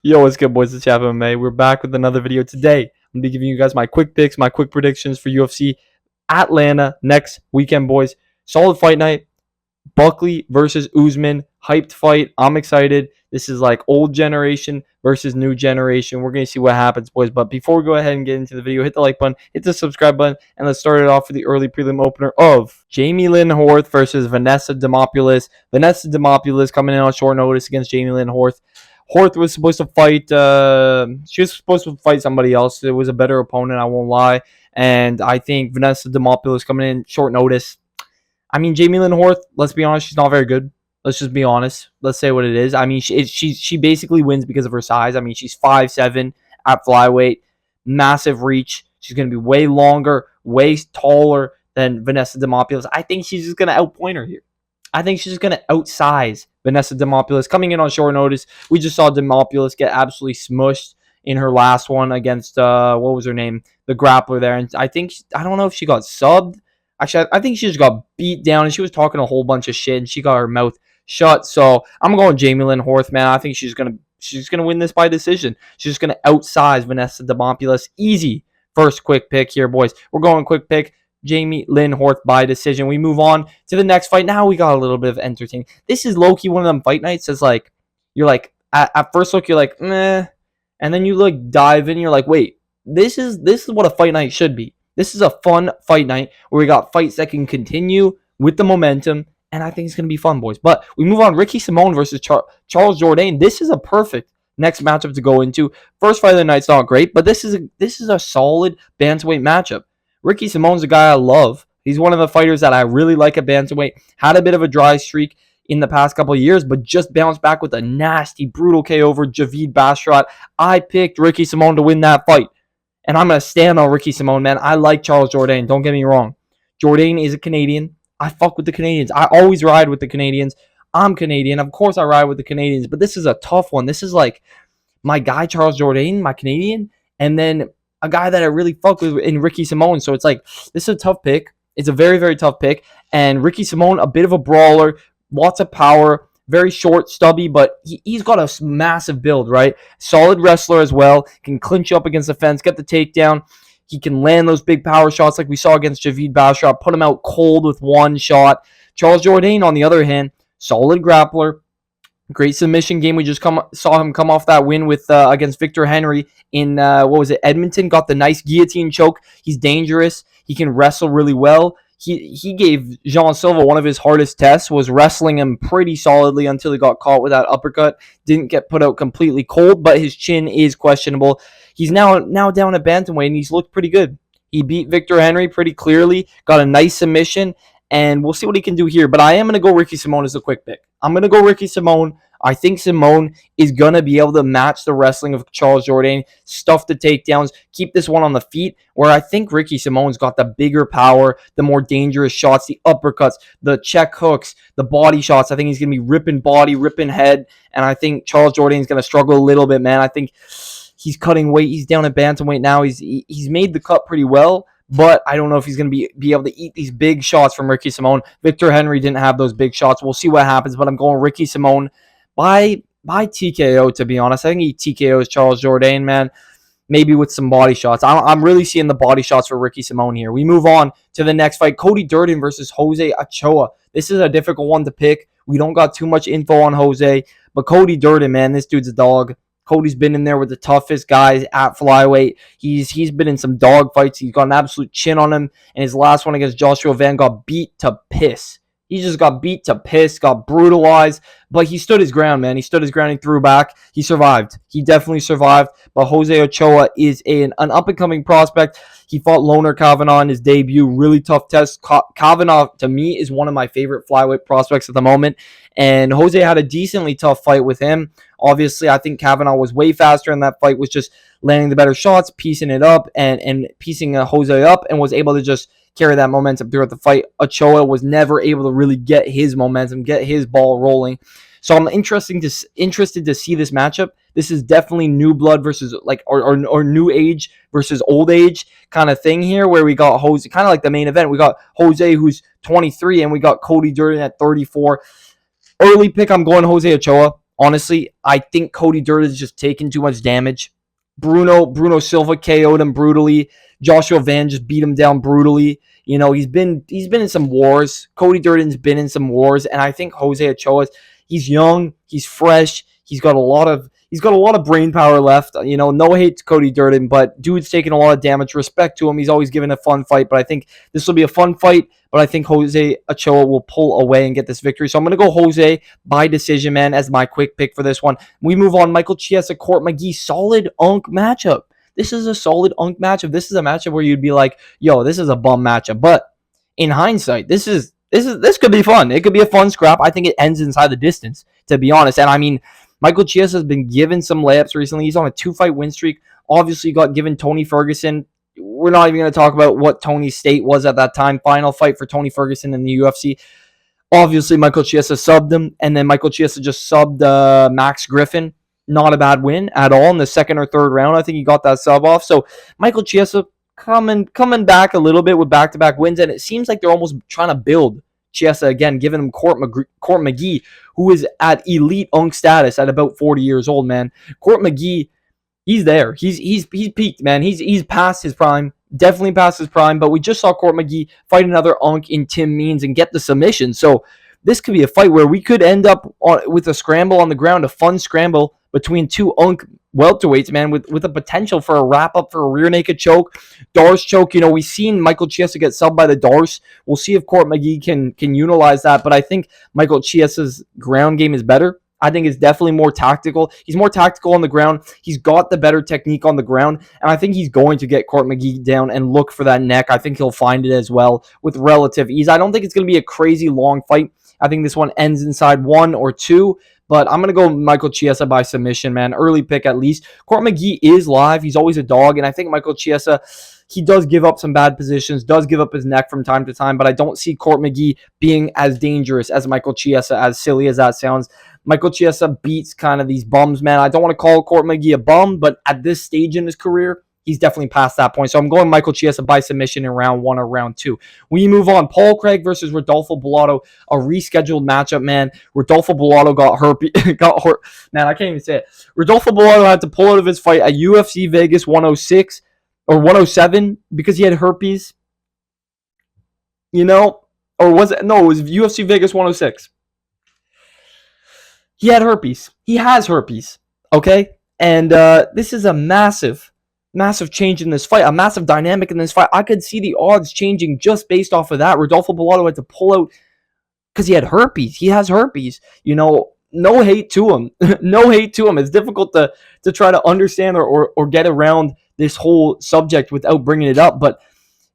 Yo, what's good, boys? It's Chap MMA. We're back with another video today. I'm going to be giving you guys my quick picks, my quick predictions for UFC Atlanta next weekend, boys. Solid fight night. Buckley versus Usman. Hyped fight. I'm excited. This is like old generation versus new generation. We're going to see what happens, boys. But before we go ahead and get into the video, hit the like button, hit the subscribe button, and let's start it off with the early prelim opener of Jamie Lynn Horth versus Vanessa Demopoulos. Vanessa Demopoulos coming in on short notice against Jamie Lynn Horth. Horth was supposed to fight. She was supposed to fight somebody else. It was a better opponent, I won't lie. And I think Vanessa Demopoulos coming in short notice. I mean, Jamie Lynn Horth, let's be honest, she's not very good. Let's just be honest. Let's say what it is. I mean, she basically wins because of her size. I mean, she's 5'7" at flyweight, massive reach. She's going to be way longer, way taller than Vanessa Demopoulos. I think she's just going to outpoint her here. I think she's just going to outsize Vanessa Demopoulos. Coming in on short notice, we just saw Demopoulos get absolutely smushed in her last one against, what was her name? The grappler there. And I don't know if she got subbed. Actually, I think she just got beat down, and she was talking a whole bunch of shit, and she got her mouth shut. So I'm going Jamie Lynn Horth, man. I think she's gonna win this by decision. She's just gonna outsize Vanessa Demopoulos. Easy first quick pick here, boys. We're going quick pick. Jamie Lynn Horth by decision. We move on to the next fight. Now we got a little bit of entertaining. This is low-key one of them fight nights. It's like you're like at first look you're like meh, and then you like dive in. You're like, wait, this is what a fight night should be. This is a fun fight night where we got fights that can continue with the momentum, and I think it's going to be fun, boys. But we move on. Ricky Simon versus Charles Jourdain. This is a perfect next matchup to go into. First fight of the night's not great, but this is a solid bantamweight matchup. Ricky Simon's a guy I love. He's one of the fighters that I really like at bantamweight. Had a bit of a dry streak in the past couple of years, but just bounced back with a nasty, brutal KO over Javid Basharat. I picked Ricky Simon to win that fight. And I'm going to stand on Ricky Simon, man. I like Charles Jourdain. Don't get me wrong. Jourdain is a Canadian. I fuck with the Canadians. I always ride with the Canadians. I'm Canadian. Of course I ride with the Canadians. But this is a tough one. This is like my guy, Charles Jourdain, my Canadian. And then a guy that I really fuck with in Ricky Simon. So it's like, this is a tough pick. It's a very, very tough pick. And Ricky Simon, a bit of a brawler. Lots of power. Very short, stubby, but he's got a massive build, right? Solid wrestler as well. Can clinch you up against the fence, get the takedown. He can land those big power shots like we saw against Javid Basharat. Put him out cold with one shot. Charles Jourdain, on the other hand, solid grappler. Great submission game. We just saw him come off that win with against Victor Henry in, Edmonton. Got the nice guillotine choke. He's dangerous. He can wrestle really well. He gave Jean Silva one of his hardest tests, was wrestling him pretty solidly until he got caught with that uppercut. Didn't get put out completely cold, but his chin is questionable. He's now down at bantamweight, and he's looked pretty good. He beat Victor Henry pretty clearly, got a nice submission, and we'll see what he can do here. But I am going to go Ricky Simon as a quick pick. I'm going to go Ricky Simon. I think Simon is going to be able to match the wrestling of Charles Jourdain, stuff the takedowns, keep this one on the feet, where I think Ricky Simon's got the bigger power, the more dangerous shots, the uppercuts, the check hooks, the body shots. I think he's going to be ripping body, ripping head, and I think Charles Jourdain's going to struggle a little bit, man. I think he's cutting weight. He's down at bantamweight now. He's made the cut pretty well, but I don't know if he's going to be able to eat these big shots from Ricky Simon. Victor Henry didn't have those big shots. We'll see what happens, but I'm going Ricky Simon by TKO, to be honest. I think he TKOs Charles Jourdain, man. Maybe with some body shots. I'm really seeing the body shots for Ricky Simon here. We move on to the next fight. Cody Durden versus Jose Ochoa. This is a difficult one to pick. We don't got too much info on Jose, but Cody Durden, man, this dude's a dog. Cody's been in there with the toughest guys at flyweight. He's been in some dog fights. He's got an absolute chin on him, and his last one against Joshua Van got beat to piss. He just got beat to piss, got brutalized, but he stood his ground, man. He stood his ground. He threw back. He survived. He definitely survived, but Jose Ochoa is an up-and-coming prospect. He fought Loner Kavanagh in his debut. Really tough test. Kavanagh, to me, is one of my favorite flyweight prospects at the moment, and Jose had a decently tough fight with him. Obviously, I think Kavanagh was way faster in that fight, was just landing the better shots, piecing it up, and piecing Jose up, and was able to just carry that momentum throughout the fight. Ochoa was never able to really get his momentum, get his ball rolling. So I'm interested to see this matchup. This is definitely new blood versus or new age versus old age kind of thing here, where we got Jose, kind of like the main event. We got Jose, who's 23, and we got Cody Durden at 34. Early pick, I'm going Jose Ochoa. Honestly, I think Cody Durden's just taking too much damage. Bruno Silva KO'd him brutally. Joshua Van just beat him down brutally. He's been in some wars. Cody Durden's been in some wars, and I think Jose Ochoa, he's young, he's fresh, he's got a lot of brain power left. No hate to Cody Durden, but dude's taking a lot of damage. Respect to him. He's always given a fun fight, but I think this will be a fun fight. But I think Jose Ochoa will pull away and get this victory. So I'm going to go Jose by decision, man, as my quick pick for this one. We move on. Michael Chiesa, Court McGee, solid Unk matchup. This is a solid Unk matchup. This is a matchup where you'd be like, yo, this is a bum matchup. But in hindsight, this could be fun. It could be a fun scrap. I think it ends inside the distance, to be honest. And I mean, Michael Chiesa has been given some layups recently. He's on a 2-fight win streak. Obviously got given Tony Ferguson. We're not even going to talk about what Tony's state was at that time. Final fight for Tony Ferguson in the UFC. Obviously, Michael Chiesa subbed him, and then Michael Chiesa just subbed Max Griffin. Not a bad win at all in the second or third round. I think he got that sub off. So Michael Chiesa coming back a little bit with back-to-back wins, and it seems like they're almost trying to build Chiesa again, giving him Court McGee, who is at elite Unk status at about 40 years old, man. Court McGee, he's there. He's peaked, man. He's past his prime. Definitely past his prime. But we just saw Court McGee fight another Unk in Tim Means and get the submission. So this could be a fight where we could end up with a scramble on the ground, a fun scramble between two Unk welterweights, man, with a potential for a wrap-up for a rear naked choke, Darce choke. We've seen Michael Chiesa get subbed by the Darce. We'll see if Court McGee can utilize that, but I think Michael Chiesa's ground game is better. I think it's definitely more tactical. He's more tactical on the ground. He's got the better technique on the ground, and I think he's going to get Court McGee down and look for that neck. I think he'll find it as well with relative ease. I don't think it's going to be a crazy long fight. I think this one ends inside 1 or 2, but I'm going to go Michael Chiesa by submission, man. Early pick at least. Court McGee is live. He's always a dog, and I think Michael Chiesa, he does give up some bad positions, does give up his neck from time to time, but I don't see Court McGee being as dangerous as Michael Chiesa, as silly as that sounds. Michael Chiesa beats kind of these bums, man. I don't want to call Court McGee a bum, but at this stage in his career, he's definitely past that point. So I'm going Michael Chiesa by submission in round 1 or round 2. We move on. Paul Craig versus Rodolfo Bellato, a rescheduled matchup, man. Rodolfo Bellato got hurt. Man, I can't even say it. Rodolfo Bellato had to pull out of his fight at UFC Vegas 106 or 107 because he had herpes. Or was it? No, it was UFC Vegas 106. He had herpes. He has herpes. Okay? And this is a massive change in this fight, a massive dynamic in this fight. I could see the odds changing just based off of that. Rodolfo Bellato had to pull out because he had herpes. He has herpes. No hate to him. No hate to him. It's difficult to try to understand or get around this whole subject without bringing it up, but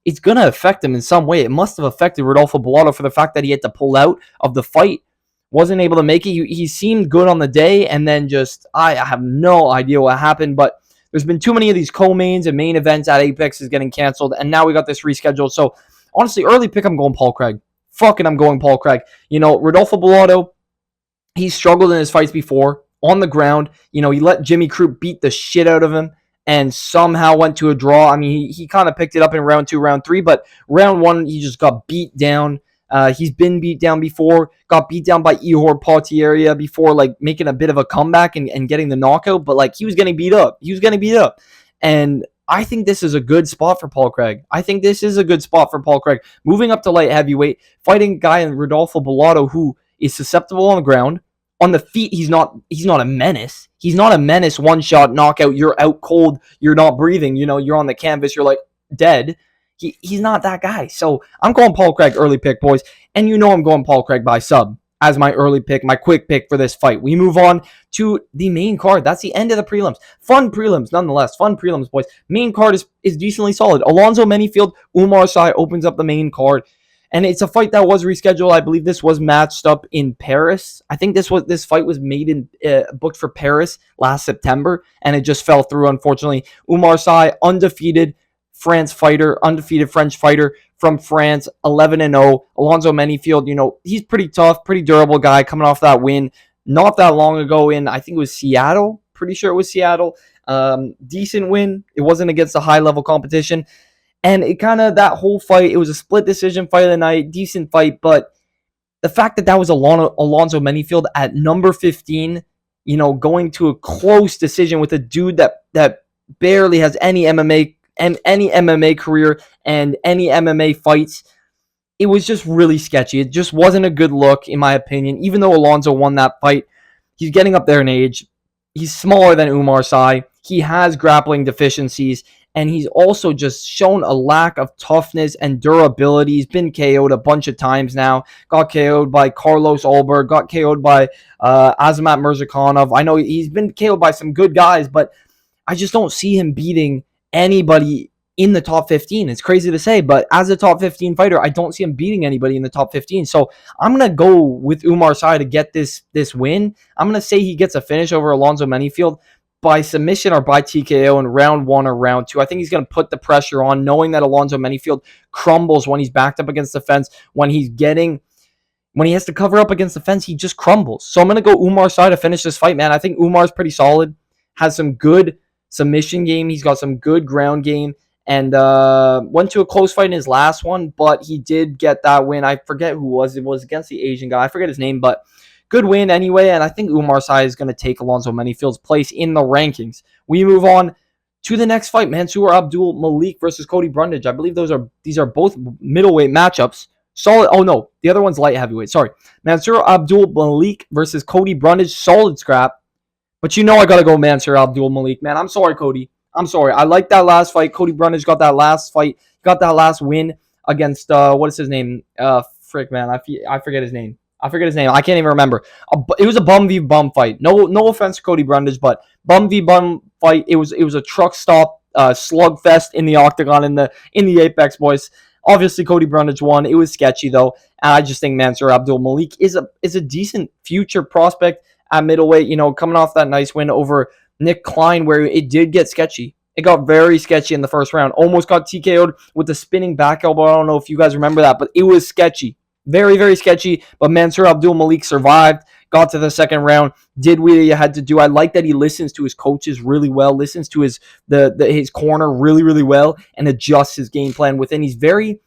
it's going to affect him in some way. It must have affected Rodolfo Bellato for the fact that he had to pull out of the fight. Wasn't able to make it. He seemed good on the day, and then I have no idea what happened, but there's been too many of these co-mains and main events at Apex is getting canceled, and now we got this rescheduled. So, honestly, early pick, I'm going Paul Craig. I'm going Paul Craig. Rodolfo Bellato, he struggled in his fights before on the ground. He let Jimmy Crute beat the shit out of him and somehow went to a draw. I mean, he kind of picked it up in round 2, round 3, but round 1, he just got beat down. He's been beat down before, got beat down by Ihor Potieria before, making a bit of a comeback and getting the knockout, but he was getting beat up. And I think this is a good spot for Paul Craig. Moving up to light heavyweight, fighting a guy in Rodolfo Bellato who is susceptible on the ground. On the feet, he's not a menace. He's not a menace, one-shot knockout. You're out cold. You're not breathing. You're on the canvas. You're dead. He's not that guy. So I'm going Paul Craig early pick, boys. And I'm going Paul Craig by sub as my early pick, my quick pick for this fight. We move on to the main card. That's the end of the prelims. Fun prelims, nonetheless. Fun prelims, boys. Main card is decently solid. Alonzo Menifield, Umar Sy opens up the main card. And it's a fight that was rescheduled. I believe this was matched up in Paris. I think this fight was booked for Paris last September, and it just fell through, unfortunately. Umar Sy, undefeated French fighter from France, 11-0. Alonzo Menifield, he's pretty tough, pretty durable guy coming off that win not that long ago in, I think it was Seattle. Pretty sure it was Seattle. Decent win. It wasn't against a high-level competition. And it that whole fight, it was a split decision fight of the night, decent fight, but the fact that was Alonzo Menifield at number 15 going to a close decision with a dude that barely has any MMA career and any MMA fights. It was just really sketchy. It just wasn't a good look, in my opinion. Even though Alonzo won that fight, he's getting up there in age. He's smaller than Umar Sy. He has grappling deficiencies, and he's also just shown a lack of toughness and durability. He's been KO'd a bunch of times now. Got KO'd by Carlos Ulberg. Got KO'd by Azamat Mirzakhanov. I know he's been KO'd by some good guys, but I just don't see him beating anybody in the top 15. It's crazy to say, but as a top 15 fighter, I don't see him beating anybody in the top 15. So I'm going to go with Umar Sy to get this win. I'm going to say he gets a finish over Alonzo Menifield by submission or by TKO in round 1 or round 2. I think he's going to put the pressure on, knowing that Alonzo Menifield crumbles when he's backed up against the fence. When he has to cover up against the fence, he just crumbles. So I'm going to go Umar Sy to finish this fight, man. I think Umar's pretty solid, has some good submission game. He's got some good ground game, and went to a close fight in his last one, but he did get that win. I forget who it was against the Asian guy. I forget his name, but good win anyway, and I think Umar Sy is going to take Alonzo Menifield's place in the rankings. We move on to the next fight, Mansour Abdul Malik versus Cody Brundage. I believe these are both middleweight matchups. Solid. Oh no, the other one's light heavyweight. Sorry. Mansour Abdul Malik versus Cody Brundage. Solid scrap. But I got to go Mansour Abdul Malik, man. I'm sorry, Cody. I'm sorry. I like that last fight. Cody Brundage got that last fight. Got that last win against, what is his name? Frick, man. I forget his name. I can't even remember. It was a bum v bum fight. No offense to Cody Brundage, but bum v bum fight. It was a truck stop slugfest in the octagon in the Apex, boys. Obviously, Cody Brundage won. It was sketchy though, and I just think Mansour Abdul Malik is a decent future prospect at middleweight. Coming off that nice win over Nick Klein, where it did get sketchy. It got very sketchy in the first round. Almost got TKO'd with the spinning back elbow. I don't know if you guys remember that, but it was sketchy. Very, very sketchy. But Mansour Abdul Malik survived, got to the second round, did what he had to do. I like that he listens to his coaches really well, listens to his corner really, really well, and adjusts his game plan within. He's very,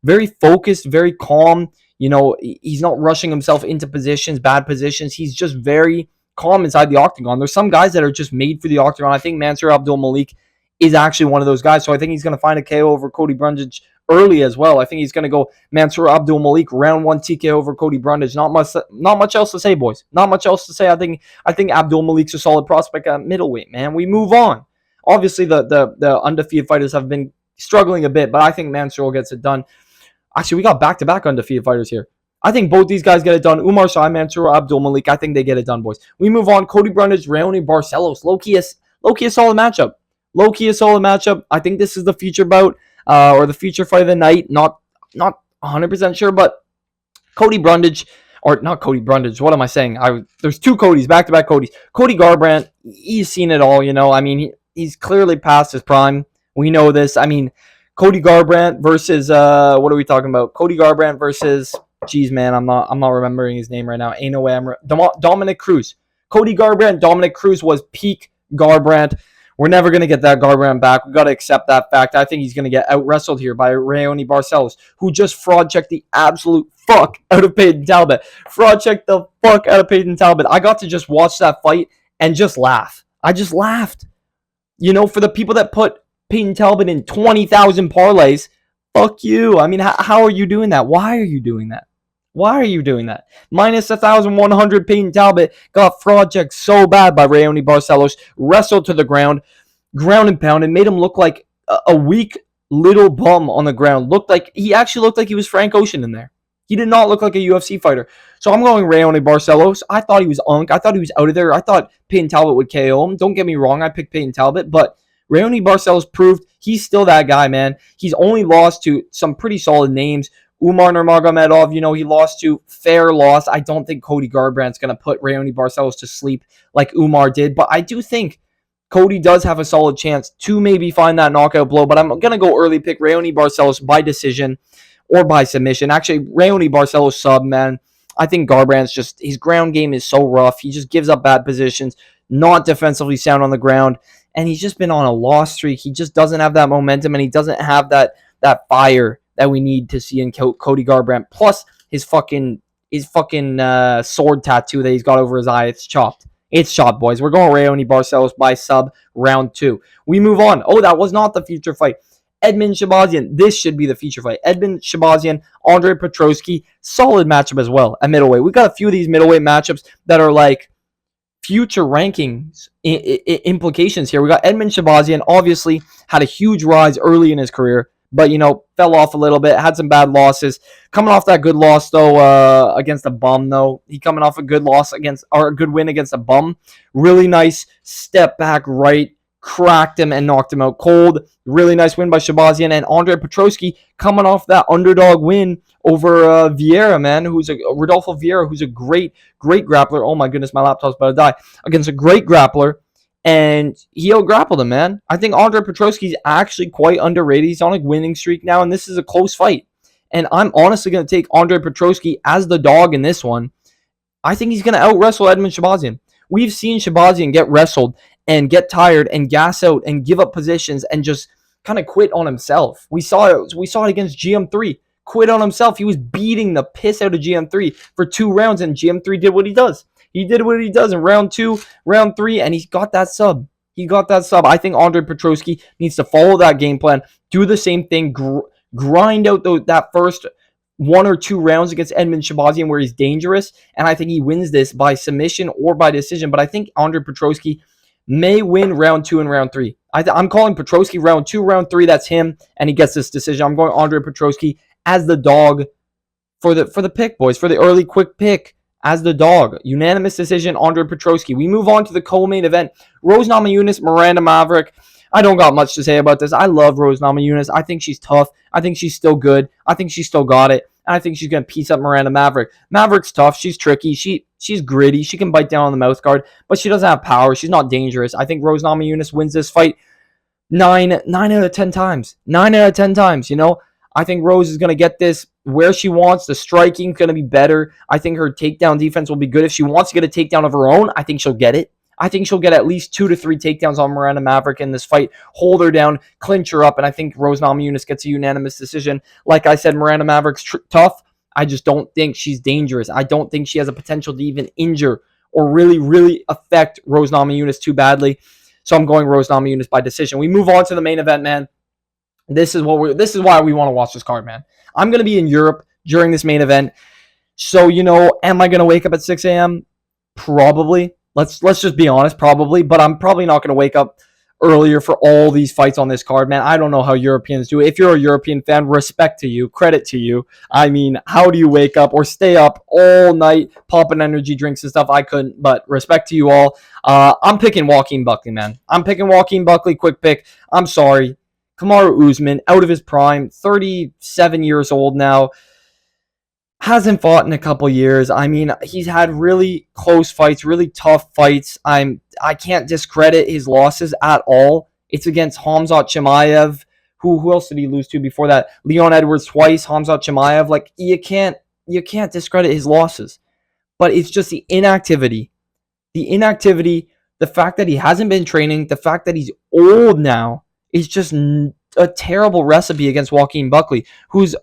very focused, very calm. He's not rushing himself into bad positions. He's just very calm inside the octagon. There's some guys that are just made for the octagon. I think Mansour Abdul Malik is actually one of those guys. So I think he's going to find a KO over Cody Brundage early as well. I think he's going to go Mansour Abdul Malik round 1 TKO over Cody Brundage. Not much else to say, boys. Not much else to say. I think Abdul Malik's a solid prospect at middleweight, man. We move on. Obviously, the undefeated fighters have been struggling a bit, but I think Mansour gets it done. Actually, we got back-to-back undefeated fighters here. I think both these guys get it done. Umar Sy, Mansour Abdul Malik. I think they get it done, boys. We move on. Cody Brundage, Raoni Barcelos. Low-key a solid matchup. Low-key a solid matchup. I think this is the feature bout or the feature fight of the night. Not 100% sure, but Cody Brundage, or not Cody Brundage. What am I saying? There's two Codys, back-to-back Codys. Cody Garbrandt, he's seen it all, I mean, he's clearly past his prime. We know this. I mean, Cody Garbrandt versus what are we talking about? Cody Garbrandt versus, geez, man, I'm not remembering his name right now. Ain't no way Dominic Cruz. Cody Garbrandt, Dominic Cruz was peak Garbrandt. We're never going to get that Garbrandt back. We've got to accept that fact. I think he's going to get out-wrestled here by Raoni Barcelos, who just fraud-checked the absolute fuck out of Peyton Talbot. Fraud-checked the fuck out of Peyton Talbot. I got to just watch that fight and just laugh. I just laughed. For the people that put Peyton Talbot in 20,000 parlays, fuck you. I mean, how are you doing that? Why are you doing that? Minus 1,100, Peyton Talbot got fraud checked so bad by Raoni Barcelos, wrestled to the ground and pound, and made him look like a weak little bum on the ground. He actually looked like he was Frank Ocean in there. He did not look like a UFC fighter. So I'm going Raoni Barcelos. I thought he was unk. I thought he was out of there. I thought Peyton Talbot would KO him. Don't get me wrong. I picked Peyton Talbot, but Raoni Barcelos proved he's still that guy, man. He's only lost to some pretty solid names. Umar Nurmagomedov, he lost to fair loss. I don't think Cody Garbrandt's going to put Raoni Barcelos to sleep like Umar did, but I do think Cody does have a solid chance to maybe find that knockout blow, but I'm going to go early pick Raoni Barcelos by decision or by submission. Actually, Raoni Barcelos sub, man. I think Garbrandt's his ground game is so rough. He just gives up bad positions, not defensively sound on the ground, and he's just been on a loss streak. He just doesn't have that momentum, and he doesn't have that fire that we need to see in Cody Garbrandt. Plus his fucking sword tattoo that he's got over his eye. It's chopped. It's shot, boys. We're going Raoni Barcelos by sub round 2. We move on. Oh, that was not the feature fight. Edmund Shabazian. This should be the feature fight. Edmund Shabazian, Andre Petroski. Solid matchup as well at middleweight. We got a few of these middleweight matchups that are like future rankings implications here. We got Edmund Shabazian, obviously had a huge rise early in his career, but fell off a little bit, had some bad losses. Coming off that good loss though, against a bum though. He coming off a good loss a good win against a bum. Really nice step back right, cracked him and knocked him out cold. Really nice win by Shabazian. And Andre Petroski coming off that underdog win over Vieira, man, Rodolfo Vieira, who's a great grappler. Oh my goodness, my laptop's about to die. Against a great grappler. And he out-grappled him, man. I think Andre Petroski's actually quite underrated. He's on a winning streak now, and this is a close fight. And I'm honestly going to take Andre Petroski as the dog in this one. I think he's going to out-wrestle Edmund Shabazian. We've seen Shabazian get wrestled and get tired and gas out and give up positions and just kind of quit on himself. We saw it against GM3. Quit on himself. He was beating the piss out of GM3 for 2 rounds, and GM3 did what he does. He did what he does in round 2, round 3, and he got that sub. I think Andre Petroski needs to follow that game plan, do the same thing, grind out that first 1 or 2 rounds against Edmund Shabazian where he's dangerous, and I think he wins this by submission or by decision. But I think Andre Petroski may win round 2 and round 3. I'm calling Petroski round 2, round 3. That's him, and he gets this decision. I'm going Andre Petroski as the dog for the pick, boys, for the early quick pick. As the dog. Unanimous decision, Andre Petroski. We move on to the co-main event. Rose Namajunas, Miranda Maverick. I don't got much to say about this. I love Rose Namajunas. I think she's tough. I think she's still good. I think she's still got it. And I think she's going to piece up Miranda Maverick. Maverick's tough. She's tricky. She's gritty. She can bite down on the mouth guard, but she doesn't have power. She's not dangerous. I think Rose Namajunas wins this fight 9 out of 10 times. 9 out of 10 times, I think Rose is going to get this where she wants. The striking is going to be better. I think her takedown defense will be good. If she wants to get a takedown of her own, I think she'll get it. I think she'll get at least 2 to 3 takedowns on Miranda Maverick in this fight, hold her down, clinch her up, and I think Rose Namajunas gets a unanimous decision. Like I said, Miranda Maverick's tough. I just don't think she's dangerous. I don't think she has a potential to even injure or really, really affect Rose Namajunas too badly. So I'm going Rose Namajunas by decision. We move on to the main event, man. This is why we want to watch this card, man. I'm going to be in Europe during this main event. So, am I going to wake up at 6 a.m.? Probably. Let's just be honest, probably. But I'm probably not going to wake up earlier for all these fights on this card, man. I don't know how Europeans do it. If you're a European fan, respect to you, credit to you. I mean, how do you wake up or stay up all night popping energy drinks and stuff? I couldn't, but respect to you all. I'm picking Joaquin Buckley, man. I'm picking Joaquin Buckley, quick pick. I'm sorry. Kamaru Usman, out of his prime, 37 years old now, hasn't fought in a couple years. I mean, he's had really close fights, really tough fights. I can't discredit his losses at all. It's against Khamzat Chimaev. Who else did he lose to before that? Leon Edwards twice, Khamzat Chimaev. Like, you can't discredit his losses. But it's just the inactivity. The fact that he hasn't been training, the fact that he's old now, is just a terrible recipe against Joaquin Buckley, who's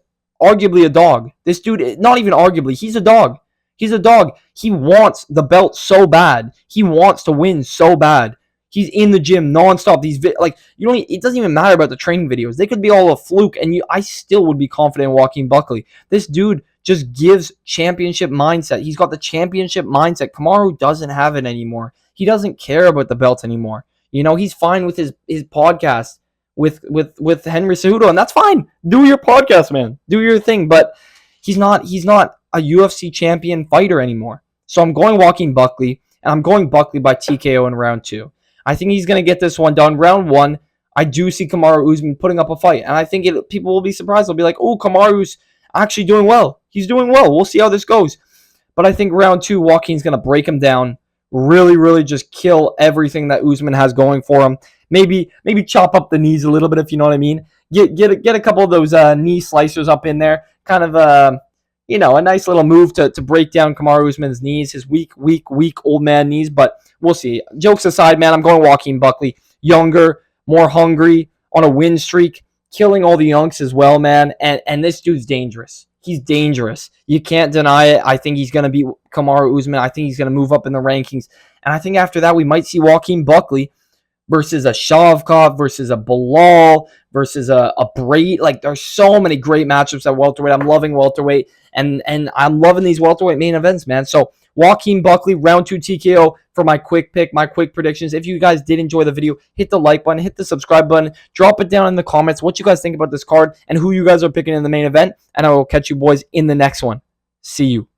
arguably a dog. This dude, not even arguably, he's a dog. He's a dog. He wants the belt so bad. He wants to win so bad. He's in the gym nonstop. It doesn't even matter about the training videos. They could be all a fluke, and I still would be confident in Joaquin Buckley. This dude just gives championship mindset. He's got the championship mindset. Kamaru doesn't have it anymore. He doesn't care about the belt anymore. He's fine with his podcast with Henry Cejudo, and that's fine. Do your podcast, man. Do your thing. But he's not a UFC champion fighter anymore. So I'm going Joaquin Buckley, and I'm going Buckley by TKO in round 2. I think he's going to get this one done. Round 1, I do see Kamaru Usman putting up a fight, and I think people will be surprised. They'll be like, oh, Kamaru's actually doing well. He's doing well. We'll see how this goes. But I think round 2, Joaquin's going to break him down. Really, really just kill everything that Usman has going for him. Maybe chop up the knees a little bit, if you know what I mean. Get a couple of those knee slicers up in there. Kind of a nice little move to break down Kamaru Usman's knees, his weak old man knees. But we'll see. Jokes aside, man, I'm going Joaquin Buckley. Younger, more hungry, on a win streak, killing all the yunks as well, man. And this dude's dangerous. he's dangerous. You can't deny it. I think he's going to beat Kamaru Usman. I think he's going to move up in the rankings. And I think after that, we might see Joaquin Buckley versus a Shavkov, versus a Bilal, versus a Brate. Like, there's so many great matchups at welterweight. I'm loving welterweight, and I'm loving these welterweight main events, man. So Joaquin Buckley, round 2 TKO for my quick pick, my quick predictions. If you guys did enjoy the video, hit the like button, hit the subscribe button, drop it down in the comments what you guys think about this card and who you guys are picking in the main event, and I will catch you boys in the next one. See you.